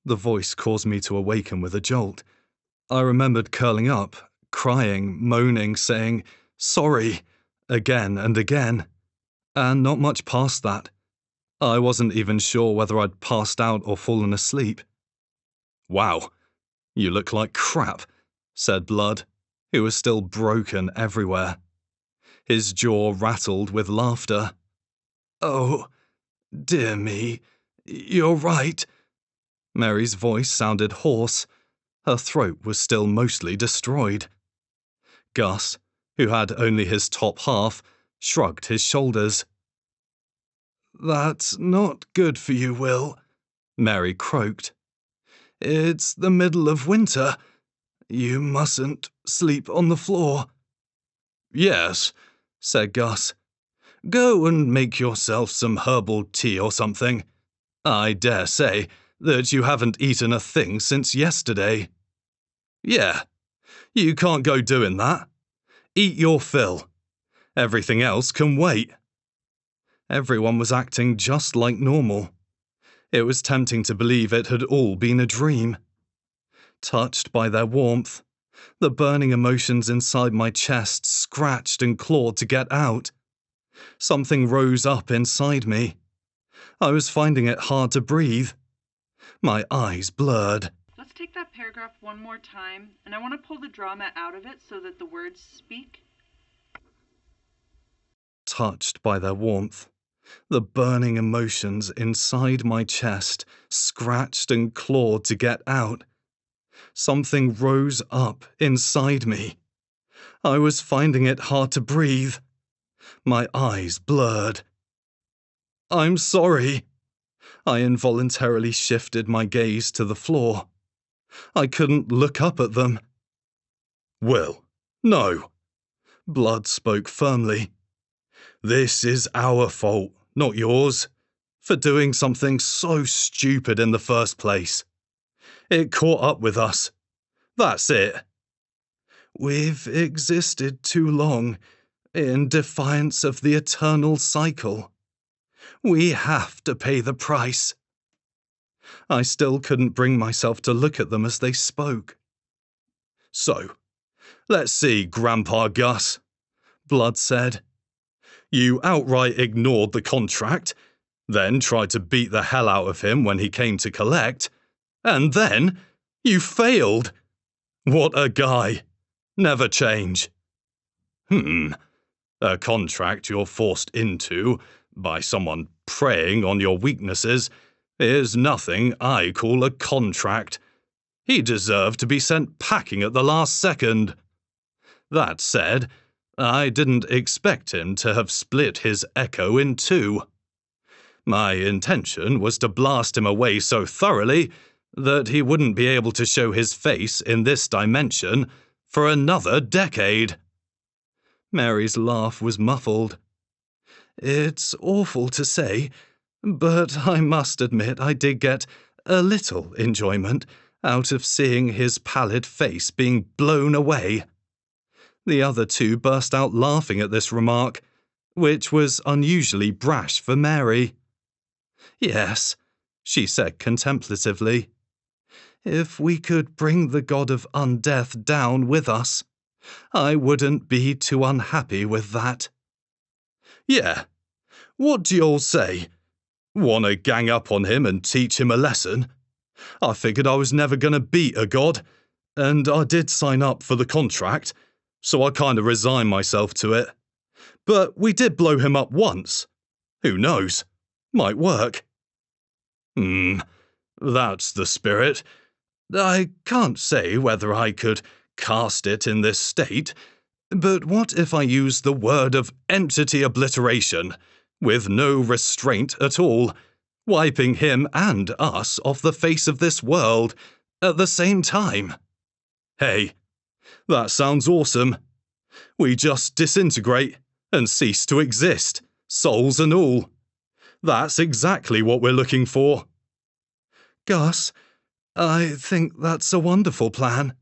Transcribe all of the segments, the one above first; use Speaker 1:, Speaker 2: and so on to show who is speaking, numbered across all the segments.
Speaker 1: The voice caused me to awaken with a jolt. I remembered curling up, crying, moaning, saying, "Sorry," again and again. And not much past that. I wasn't even sure whether I'd passed out or fallen asleep. "Wow, you look like crap," said Blood, who was still broken everywhere. His jaw rattled with laughter. "Oh, dear me, you're right." Mary's voice sounded hoarse. Her throat was still mostly destroyed. Gus, who had only his top half, shrugged his shoulders. "That's not good for you, Will," Mary croaked. "It's the middle of winter. You mustn't sleep on the floor." "Yes," said Gus. "Go and make yourself some herbal tea or something. I dare say that you haven't eaten a thing since yesterday." "Yeah, you can't go doing that. Eat your fill. Everything else can wait." Everyone was acting just like normal. It was tempting to believe it had all been a dream. Touched by their warmth, the burning emotions inside my chest scratched and clawed to get out. Something rose up inside me. I was finding it hard to breathe. My eyes blurred.
Speaker 2: Let's take that paragraph one more time, and I want to pull the drama out of it so that the words speak.
Speaker 1: Touched by their warmth, the burning emotions inside my chest scratched and clawed to get out. Something rose up inside me. I was finding it hard to breathe. My eyes blurred. "I'm sorry." I involuntarily shifted my gaze to the floor. I couldn't look up at them. "Will, no." Blood spoke firmly. "This is our fault, not yours, for doing something so stupid in the first place. It caught up with us. That's it. We've existed too long, in defiance of the eternal cycle. We have to pay the price." I still couldn't bring myself to look at them as they spoke. "So, let's see, Grandpa Gus," Blood said. "You outright ignored the contract, then tried to beat the hell out of him when he came to collect, and then you failed. What a guy. Never change." A contract you're forced into by someone preying on your weaknesses is nothing I call a contract. He deserved to be sent packing at the last second. That said, I didn't expect him to have split his echo in two. My intention was to blast him away so thoroughly that he wouldn't be able to show his face in this dimension for another decade." Mary's laugh was muffled. "It's awful to say, but I must admit I did get a little enjoyment out of seeing his pallid face being blown away." The other two burst out laughing at this remark, which was unusually brash for Mary. "Yes," she said contemplatively. "If we could bring the god of undeath down with us, I wouldn't be too unhappy with that." "Yeah, what do you all say? Want to gang up on him and teach him a lesson? I figured I was never going to beat a god, and I did sign up for the contract, so I kind of resigned myself to it. But we did blow him up once. Who knows? Might work." That's the spirit. I can't say whether I could cast it in this state, but what if I use the word of entity obliteration, with no restraint at all, wiping him and us off the face of this world at the same time? Hey, that sounds awesome. We just disintegrate and cease to exist, souls and all. That's exactly what we're looking for. Gus, I think that's a wonderful plan.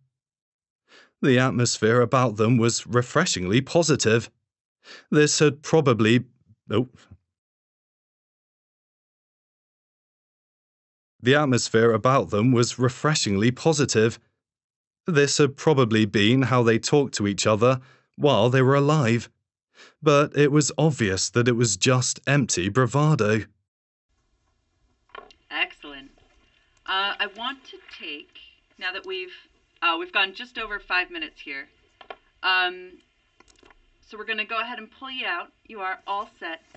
Speaker 1: The atmosphere about them was refreshingly positive. This had probably... The atmosphere about them was refreshingly positive. This had probably been how they talked to each other while they were alive, but it was obvious that it was just empty bravado.
Speaker 2: Excellent. I want to take, now that we've gone just over 5 minutes here. So we're going to go ahead and pull you out. You are all set.